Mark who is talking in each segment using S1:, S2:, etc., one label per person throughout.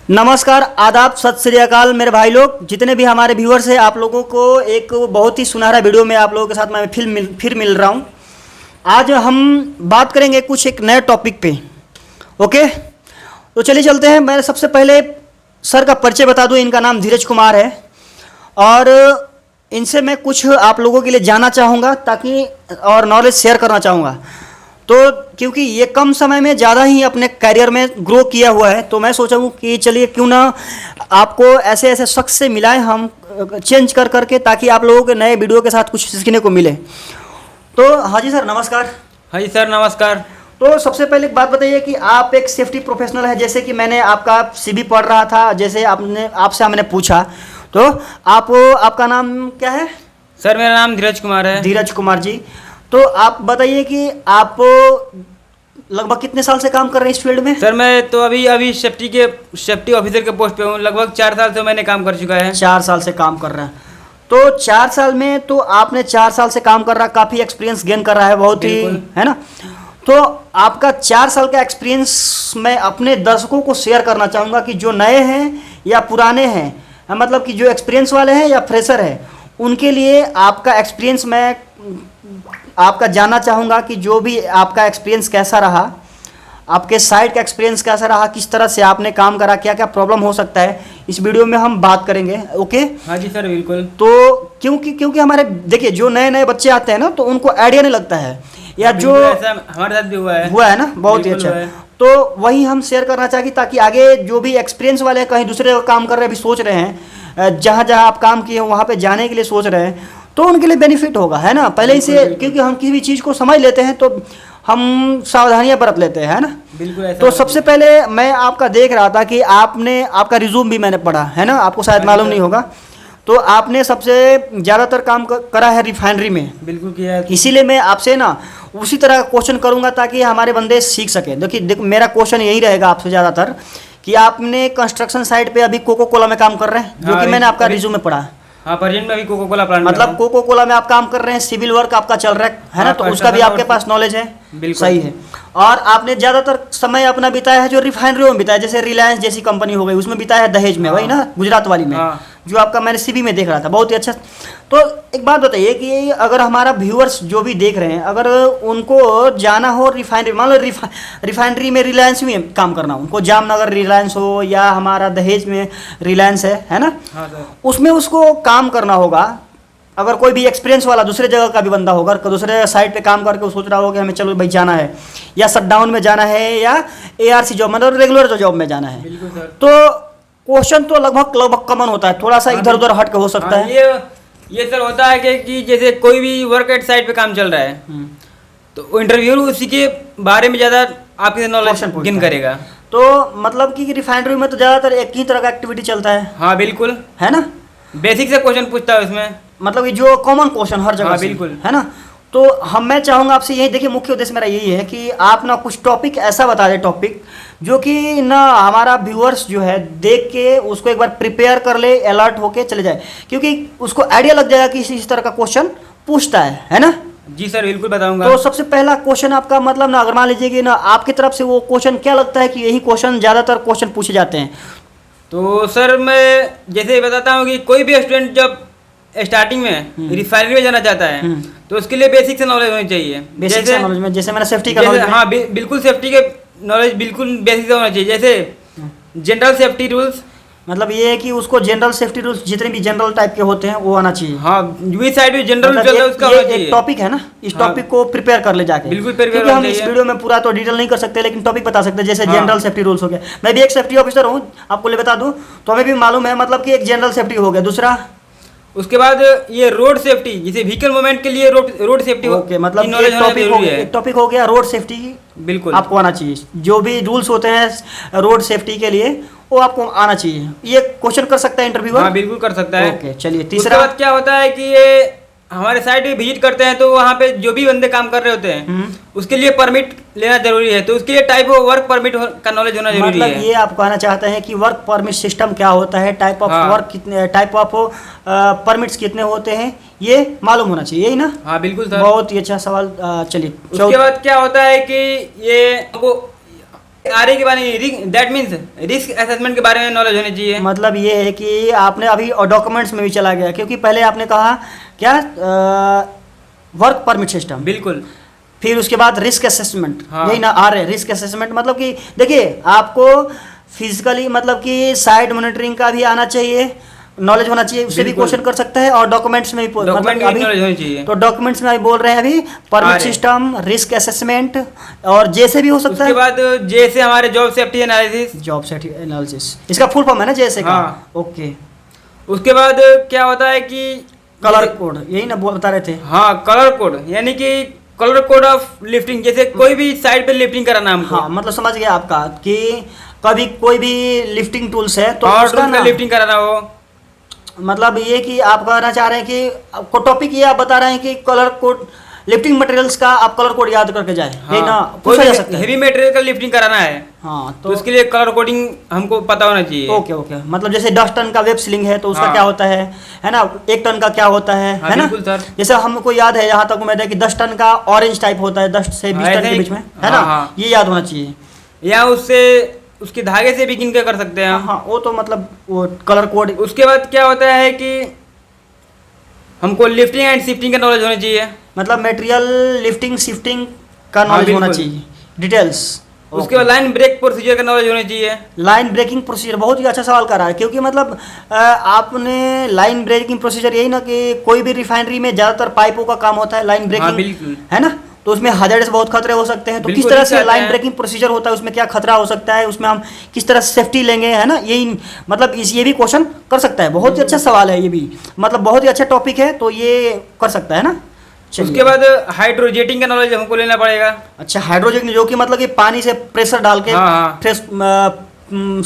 S1: नमस्कार, आदाब, सत श्री अकाल मेरे भाई लोग, जितने भी हमारे व्यूअर्स हैं, आप लोगों को एक बहुत ही सुनहरा वीडियो में आप लोगों के साथ मैं फिर मिल रहा हूं। आज हम बात करेंगे कुछ एक नए टॉपिक पे। ओके, तो चलिए चलते हैं। मैं सबसे पहले सर का परिचय बता दूं। इनका नाम धीरज कुमार है और इनसे मैं कुछ आप लोगों के लिए जानना चाहूँगा ताकि और नॉलेज शेयर करना चाहूँगा। तो क्योंकि ये कम समय में ज़्यादा ही अपने करियर में ग्रो किया हुआ है, तो मैं सोचा हूँ कि चलिए क्यों ना आपको ऐसे ऐसे शख्स से मिलाएं हम, चेंज कर करके, ताकि आप लोगों के नए वीडियो के साथ कुछ सीखने को मिले। तो हाँ जी सर, नमस्कार।
S2: हाँ जी सर, नमस्कार।
S1: तो सबसे पहले एक बात बताइए कि आप एक सेफ्टी प्रोफेशनल है। जैसे कि मैंने आपका CV पढ़ रहा था, जैसे आपसे हमने पूछा, तो आपका नाम क्या है?
S2: सर मेरा नाम धीरज कुमार है।
S1: धीरज कुमार जी, तो आप बताइए कि आप लगभग कितने साल से काम कर रहे हैं इस फील्ड में?
S2: सर मैं तो अभी सेफ्टी ऑफिसर के पोस्ट पे हूँ। लगभग 4 साल से मैंने काम कर चुका है।
S1: 4 साल से काम कर रहे हैं। तो 4 साल में तो आपने 4 साल से काम कर रहा, काफ़ी एक्सपीरियंस गेन कर रहा है, बहुत ही, है ना? तो आपका 4 साल का एक्सपीरियंस मैं अपने दर्शकों को शेयर करना चाहूँगा कि जो नए हैं या पुराने हैं, मतलब कि जो एक्सपीरियंस वाले हैं या फ्रेशर है, उनके लिए आपका एक्सपीरियंस मैं आपका जानना चाहूँगा कि जो भी आपका एक्सपीरियंस कैसा रहा, आपके साइड का एक्सपीरियंस कैसा रहा, किस तरह से आपने काम करा, क्या क्या प्रॉब्लम हो सकता है, इस वीडियो में हम बात करेंगे। ओके?
S2: हाँ जी सर, बिल्कुल।
S1: तो क्योंकि हमारे देखिए जो नए नए बच्चे आते हैं ना, तो उनको आइडिया नहीं लगता है, या जो
S2: ऐसा हमारे साथ भी हुआ है
S1: ना, बहुत ही अच्छा। तो वही हम शेयर करना चाहिए ताकि आगे जो भी एक्सपीरियंस वाले कहीं दूसरे काम कर रहे हैं, अभी सोच रहे हैं, जहाँ जहाँ आप काम किए वहाँ पे जाने के लिए सोच रहे हैं, तो उनके लिए बेनिफिट होगा, है ना? पहले ही से, क्योंकि हम किसी भी चीज़ को समझ लेते हैं तो हम सावधानियां बरत लेते हैं, है ना?
S2: बिल्कुल ऐसा।
S1: तो सबसे पहले मैं आपका देख रहा था कि आपका रिज्यूम भी मैंने पढ़ा है ना, आपको शायद मालूम नहीं होगा। तो आपने सबसे ज़्यादातर काम करा है रिफाइनरी में।
S2: बिल्कुल किया है।
S1: इसीलिए मैं आपसे ना उसी तरह का क्वेश्चन करूंगा ताकि हमारे बंदे सीख सकें। देखिए मेरा क्वेश्चन यही रहेगा आपसे ज़्यादातर कि आपने कंस्ट्रक्शन साइट पे अभी कोको कोला में काम कर रहे हैं, जो कि मैंने आपका रिज्यूम में पढ़ा।
S2: हाँ, प्रेजेंट में अभी कोको कोला प्लांट,
S1: मतलब कोको कोला में आप काम कर रहे हैं, सिविल वर्क आपका चल रहा है ना? तो उसका भी आपके पास नॉलेज है।
S2: बिल्कुल
S1: सही है। और आपने ज़्यादातर समय अपना बिताया है जो रिफाइनरियों में बिताया, जैसे रिलायंस जैसी कंपनी हो गई, उसमें बिताया है, दहेज में, वही ना, गुजरात वाली में, जो आपका मैंने CV में देख रहा था, बहुत ही अच्छा। तो एक बात बताइए कि अगर हमारा व्यूअर्स जो भी देख रहे हैं, अगर उनको जाना हो रिफाइनरी, मान लो रिफाइनरी में रिलायंस में काम करना हो, उनको जामनगर रिलायंस हो या हमारा दहेज में रिलायंस है ना?
S2: हाँ सर।
S1: उसमें उसको काम करना होगा। अगर कोई भी एक्सपीरियंस वाला दूसरे जगह का भी बंदा होगा, दूसरे साइड पे काम करके वो सोच रहा होगा कि हमें चलो भाई जाना है, या शटडाउन में जाना है, या ARC जॉब, मतलब रेगुलर जो जॉब में जाना है,
S2: बिल्कुल सर।
S1: तो क्वेश्चन तो लगभग कॉमन होता है, थोड़ा सा इधर उधर हट के हो सकता है।
S2: ये सर होता है कि जैसे कोई भी वर्क एट साइट पे काम चल रहा है, तो इंटरव्यू उसी के बारे में ज़्यादा आपके नॉलेज गेन करेगा।
S1: तो मतलब कि रिफाइनरी में तो ज़्यादातर एक ही तरह का एक्टिविटी चलता है।
S2: हाँ बिल्कुल,
S1: है ना?
S2: बेसिक से क्वेश्चन पूछता है उसमें,
S1: मतलब कि जो कॉमन क्वेश्चन हर जगह।
S2: हाँ
S1: से,
S2: बिल्कुल,
S1: है ना? तो मैं चाहूँगा आपसे यही, देखिए मुख्य उद्देश्य मेरा यही है कि आप ना कुछ टॉपिक ऐसा बता दें, टॉपिक जो कि ना हमारा व्यूअर्स जो है देख के उसको एक बार प्रिपेयर कर ले, अलर्ट होके चले जाए, क्योंकि उसको आइडिया लग जाएगा कि इस तरह का क्वेश्चन पूछता है ना?
S2: जी सर, बिल्कुल बताऊंगा।
S1: तो सबसे पहला क्वेश्चन आपका, मतलब ना, अगर मान लीजिए कि ना आपकी तरफ से वो क्वेश्चन क्या लगता है कि यही क्वेश्चन ज़्यादातर क्वेश्चन पूछे जाते हैं?
S2: तो सर मैं जैसे बताता हूँ कि कोई भी स्टूडेंट जब स्टार्टिंग में रिफाइनरी में जाना चाहता है, तो उसके लिए बेसिक से नॉलेज होनी चाहिए।
S1: बेसिक से नॉलेज में जैसे मेरा सेफ्टी का नॉलेज,
S2: हाँ बिल्कुल, सेफ्टी के नॉलेज बिल्कुल बेसिक से होना चाहिए। जैसे जनरल सेफ्टी रूल्स,
S1: मतलब ये है कि उसको जनरल सेफ्टी रूल्स जितने भी जनरल टाइप के होते हैं वो आना चाहिए।
S2: हाँ, वी साइड भी जनरल
S1: मतलब
S2: उसका होना चाहिए।
S1: एक टॉपिक है ना, इस टॉपिक को प्रिपेयर कर ले जाके,
S2: बिल्कुल प्रिपेयर,
S1: क्योंकि हम इस वीडियो में पूरा तो डिटेल नहीं कर सकते, लेकिन टॉपिक बता सकते हैं। जैसे जनरल सेफ्टी रूल्स हो गया, मैं भी एक सेफ्टी ऑफिसर हूँ, आपको ले बता दूँ, तो हमें भी मालूम है, मतलब कि एक जनरल सेफ्टी हो गया। दूसरा,
S2: उसके बाद ये रोड सेफ्टी, जैसे व्हीकल मूवमेंट के लिए रोड सेफ्टी,
S1: ओके, मतलब एक टॉपिक हो गया रोड सेफ्टी, बिल्कुल आपको आना चाहिए। जो भी रूल्स होते हैं रोड सेफ्टी के लिए वो आपको आना चाहिए। ये क्वेश्चन कर सकता है इंटरव्यूअर?
S2: हाँ बिल्कुल कर सकता है।
S1: ओके, चलिए तीसरा।
S2: बात क्या होता है कि ये हमारे साइट पे विजिट करते हैं, तो वहाँ पे जो भी बंदे काम कर रहे होते हैं उसके लिए परमिट लेना जरूरी है, तो उसके लिए टाइप ऑफ वर्क परमिट का नॉलेज होना जरूरी है।
S1: मतलब ये आप कहना चाहते हैं कि वर्क परमिट सिस्टम क्या होता है, टाइप ऑफ वर्क कितने, टाइप ऑफ परमिट्स कितने होते हैं, ये मालूम होना चाहिए, यही ना?
S2: हाँ बिल्कुल सर,
S1: बहुत ही अच्छा सवाल। चलिए
S2: उसके बाद क्या होता है कि ये आरए के बारे में, दैट मीन्स रिस्क असेसमेंट के बारे में नॉलेज होनी चाहिए।
S1: मतलब ये है कि आपने अभी डॉक्यूमेंट्स में भी चला गया, क्योंकि पहले आपने कहा क्या वर्क परमिट सिस्टम,
S2: बिल्कुल।
S1: फिर उसके बाद रिस्क असेसमेंट,
S2: हाँ।
S1: यही ना आ रहे रिस्क असेसमेंट। मतलब कि देखिए आपको फिजिकली मतलब कि साइट मॉनिटरिंग का भी आना चाहिए, नॉलेज होना चाहिए, उससे भी
S2: बिल्कुल।
S1: क्वेश्चन कर सकता है, और डॉक्यूमेंट्स में भी
S2: डॉक्यूमेंट की
S1: अभी
S2: नॉलेज होनी चाहिए।
S1: तो डॉक्यूमेंट्स में अभी बोल रहे हैं अभी परमिट
S2: अरे।
S1: सिस्टम, रिस्क असेसमेंट, और जैसे भी हो सकता
S2: उसके
S1: है
S2: बाद जैसे हमारे job safety analysis,
S1: job safety analysis, इसका फुल फॉर्म है ना जैसे का।
S2: हाँ।
S1: ओके।
S2: उसके बाद क्या होता है कि
S1: कलर कोड, यही ना बता रहे थे।
S2: हाँ, कलर कोड, यानी कि कलर कोड ऑफ लिफ्टिंग, जैसे कोई भी साइड पे लिफ्टिंग कराना हमको।
S1: हाँ मतलब समझ गया आपका कि कभी कोई भी लिफ्टिंग टूल्स है तो
S2: और
S1: उसका ना
S2: लिफ्टिंग कराना हो,
S1: मतलब ये कि आप कहना चाह रहे हैं कि आपको टॉपिक ये आप बता रहे हैं कि कलर कोड लिफ्टिंग मटेरियल्स का आप कलर कोड याद करके जाए,
S2: हाँ,
S1: ये ना
S2: कोई
S1: पूछा जा सकता है।
S2: हेवी मटेरियल का लिफ्टिंग कराना है
S1: हाँ
S2: तो उसके लिए कलर कोडिंग हमको पता होना चाहिए।
S1: ओके ओके, मतलब जैसे 10 टन का वेब सीलिंग है तो उसका
S2: हाँ।
S1: क्या होता है ना, 1 टन का क्या होता है
S2: हाँ,
S1: है ना।
S2: बिल्कुल सर।
S1: जैसे हमको याद है, यहाँ तक उम्मीद है कि 10 टन का ऑरेंज टाइप होता है, 10 से 20
S2: हाँ,
S1: टन के
S2: ऐसे
S1: बीच में,
S2: ही।
S1: है ना।
S2: हाँ, हाँ।
S1: ये याद होना चाहिए।
S2: या उससे उसके धागे से भी गिन के कर सकते हैं
S1: हाँ
S2: हम।
S1: हाँ, वो तो मतलब वो कलर कोड।
S2: उसके बाद क्या होता है कि हमको लिफ्टिंग एंड शिफ्टिंग का नॉलेज होना चाहिए।
S1: मतलब मटेरियल लिफ्टिंग शिफ्टिंग का
S2: हाँ,
S1: नॉलेज होना
S2: बिल्कुल।
S1: चाहिए, डिटेल्स।
S2: उसके बाद लाइन ब्रेक प्रोसीजर का नॉलेज होना चाहिए।
S1: लाइन ब्रेकिंग प्रोसीजर, बहुत ही अच्छा सवाल कर रहा है, क्योंकि मतलब आपने लाइन ब्रेकिंग प्रोसीजर यही ना कि कोई भी रिफाइनरी में ज़्यादातर पाइपों का काम होता है लाइन
S2: हाँ,
S1: ब्रेकिंग,
S2: बिल्कुल।
S1: है ना। तो उसमें हजार्ड से बहुत खतरे हो सकते हैं, तो किस
S2: बिल्कुल
S1: तरह
S2: दिख
S1: से
S2: जाते
S1: लाइन
S2: हैं।
S1: ब्रेकिंग प्रोसीजर होता है, उसमें क्या खतरा हो सकता है, उसमें हम किस तरह से सेफ्टी लेंगे, है ना। यही मतलब ये भी क्वेश्चन कर सकता है, बहुत ही अच्छा सवाल है ये भी, मतलब बहुत ही अच्छा टॉपिक है, तो ये कर सकता है ना। चलिए।
S2: उसके बाद हाइड्रोजेटिंग का नॉलेज हमको लेना पड़ेगा।
S1: अच्छा, हाइड्रोजन जो कि मतलब कि पानी से प्रेशर डाल के
S2: हाँ, हाँ।
S1: फ्रेश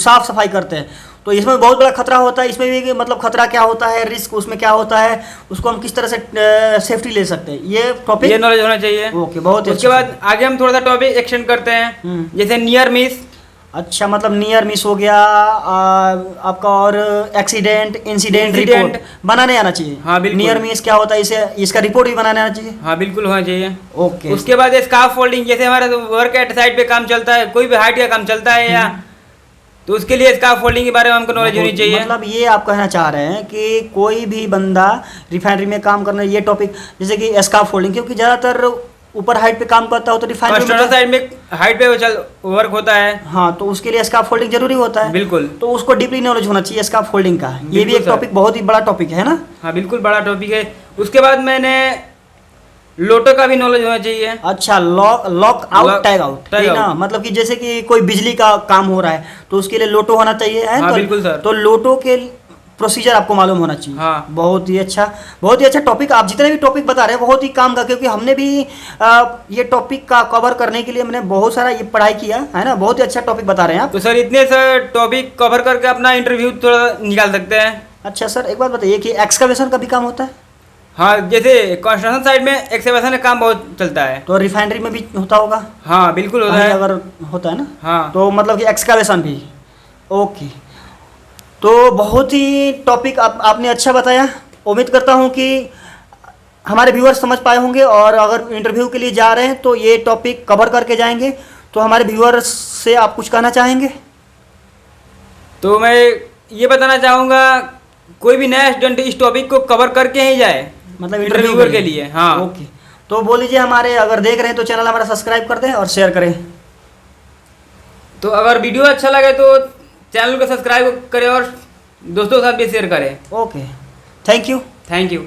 S1: साफ सफाई करते हैं, तो इसमें बहुत बड़ा खतरा होता है। इसमें भी कि मतलब खतरा क्या होता है, रिस्क उसमें क्या होता है, उसको हम किस तरह से सेफ्टी ले सकते हैं, ये
S2: ये
S1: टॉपिक।
S2: नॉलेज होना चाहिए।
S1: ओके, बहुत ही
S2: उसके
S1: अच्छा।
S2: बाद आगे हम थोड़ा सा टॉपिक एक्सटेंड करते हैं, जैसे नियर मिस।
S1: अच्छा, मतलब नियर मिस हो गया आपका, और एक्सीडेंट इंसिडेंट
S2: Incident।
S1: रिपोर्ट बनाने आना चाहिए।
S2: हाँ, बिल्कुल।
S1: नियर मिस क्या होता है, इसे इसका रिपोर्ट भी बनाने आना चाहिए।
S2: हाँ, बिल्कुल होना चाहिए।
S1: ओके।
S2: उसके बाद स्काफ फोल्डिंग, जैसे हमारा वर्क एट साइड पे काम चलता है, कोई भी हाइट का काम चलता है या तो उसके लिए स्काफ फोल्डिंग के बारे में हमको नॉलेज होनी चाहिए।
S1: मतलब ये आप कहना चाह रहे हैं कि कोई भी बंदा रिफाइनरी में काम करना, ये टॉपिक जैसे कि स्काफ फोल्डिंग, क्योंकि ज़्यादातर ऊपर हाइट पे काम करता हो तो रिफाइनरी
S2: कंस्ट्रक्शन साइड में हाइट पे वर्क होता है।
S1: हाँ, तो उसके लिए स्काफ फोल्डिंग जरूरी होता है।
S2: बिल्कुल।
S1: तो उसको डीपली नॉलेज होना चाहिए स्काफ फोल्डिंग का, ये भी
S2: बिल्कुल
S1: एक
S2: सर।
S1: टॉपिक, बहुत ही बड़ा टॉपिक है ना।
S2: हाँ, बिल्कुल बड़ा टॉपिक है। उसके बाद मैंने लोटो का भी नॉलेज होना चाहिए।
S1: अच्छा, lock out tag out,
S2: tag
S1: ना,
S2: out।
S1: मतलब कि जैसे कि कोई बिजली का काम हो रहा है तो उसके लिए लोटो होना चाहिए, है।
S2: हाँ,
S1: तो,
S2: बिल्कुल सर।
S1: तो लोटो के प्रोसीजर आपको मालूम होना चाहिए।
S2: हाँ।
S1: बहुत ही अच्छा टॉपिक। आप जितने भी टॉपिक बता रहे हैं बहुत ही काम का, क्योंकि हमने भी ये टॉपिक का कवर करने के लिए मैंने बहुत सारा ये पढ़ाई किया है ना। बहुत ही अच्छा टॉपिक बता रहे हैं आप।
S2: तो सर इतने सर टॉपिक कवर करके अपना इंटरव्यू थोड़ा निकाल सकते हैं।
S1: अच्छा सर, एक बात बताइए कि एक्सकवेशन का भी काम होता है,
S2: हाँ, जैसे कंस्ट्रक्शन साइड में एक्सकवेशन का काम बहुत चलता है।
S1: तो रिफाइनरी में भी होता होगा,
S2: हाँ, बिल्कुल होता
S1: कहीं
S2: है।
S1: अगर होता है ना,
S2: हाँ।
S1: तो मतलब कि एक्सकवेशन भी। ओके, तो बहुत ही टॉपिक आपने अच्छा बताया। उम्मीद करता हूँ कि हमारे व्यूअर्स समझ पाए होंगे, और अगर इंटरव्यू के लिए जा रहे हैं तो ये टॉपिक कवर करके जाएंगे। तो हमारे व्यूअर्स से आप कुछ कहना चाहेंगे?
S2: तो मैं ये बताना चाहूँगा, कोई भी नया स्टूडेंट इस टॉपिक को कवर करके ही जाए,
S1: मतलब
S2: इंटरव्यूअर के लिए। हाँ।
S1: ओके, तो बोल लीजिए, हमारे अगर देख रहे हैं तो चैनल हमारा सब्सक्राइब कर दें और शेयर करें।
S2: तो अगर वीडियो अच्छा लगे तो चैनल को सब्सक्राइब करें और दोस्तों के साथ भी शेयर करें।
S1: Okay, thank you.
S2: Thank you.